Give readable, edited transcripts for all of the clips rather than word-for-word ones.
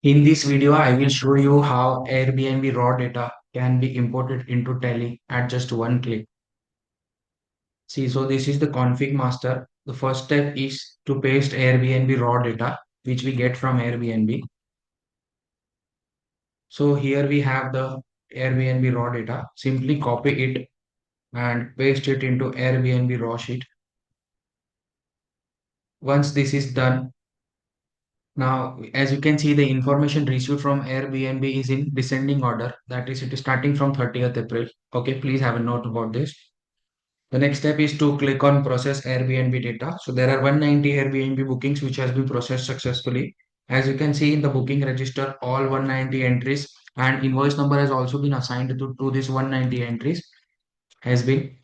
In this video, I will show you how Airbnb raw data can be imported into Tally at just one click. See, so this is the config master. The first step is to paste Airbnb raw data, which we get from Airbnb. So here we have the Airbnb raw data. Simply copy it and paste it into Airbnb raw sheet. Once this is done, now as you can see, the information received from Airbnb is in descending order. That is, it is starting from 30th April. Okay, please have a note about this. The next step is to click on process Airbnb data. So there are 190 Airbnb bookings which has been processed successfully. As you can see in the booking register, all 190 entries and invoice number has also been assigned to this 190 entries has been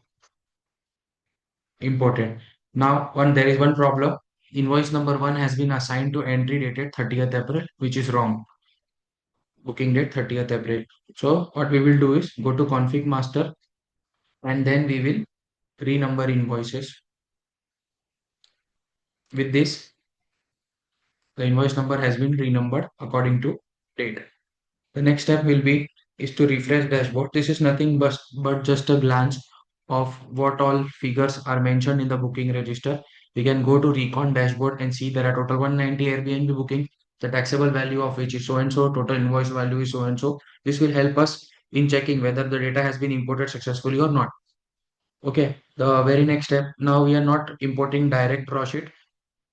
imported. Now, there is one problem. Invoice number one has been assigned to entry dated 30th April, which is wrong. Booking date 30th April. So what we will do is go to config master and then we will renumber invoices. With this, the invoice number has been renumbered according to date. The next step will be is to refresh dashboard. This is nothing but just a glance of what all figures are mentioned in the booking register. We can go to recon dashboard and see there are total 190 Airbnb booking. The taxable value of which is so and so, total invoice value is so and so. This will help us in checking whether the data has been imported successfully or not. Okay, the very next step. Now we are not importing direct raw sheet.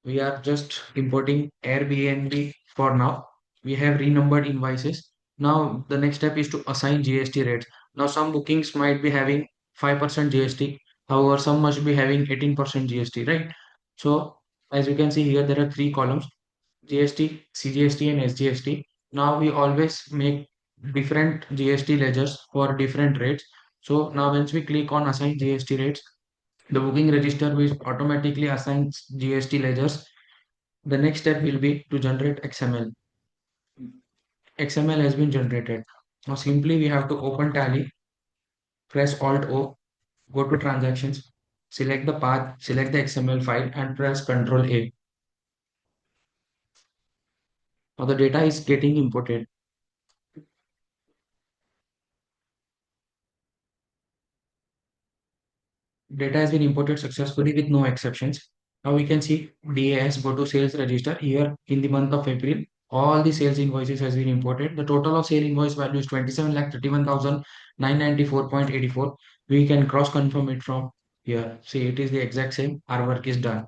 We are just importing Airbnb for now. We have renumbered invoices. Now the next step is to assign GST rates. Now some bookings might be having 5% GST. However, some must be having 18% GST, right? So as you can see here, there are three columns: GST, CGST, and SGST. Now we always make different GST ledgers for different rates. So now once we click on assign GST rates, the booking register will automatically assign GST ledgers. The next step will be to generate XML. XML has been generated. Now simply we have to open Tally, press Alt O, go to transactions, select the path, select the XML file and press Ctrl A. Now the data is getting imported. Data has been imported successfully with no exceptions. Now we can see DAS, go to sales register. Here in the month of April, all the sales invoices has been imported. The total of sale invoice value is 27,31,994.84. We can cross confirm it from here. See, it is the exact same. Our work is done.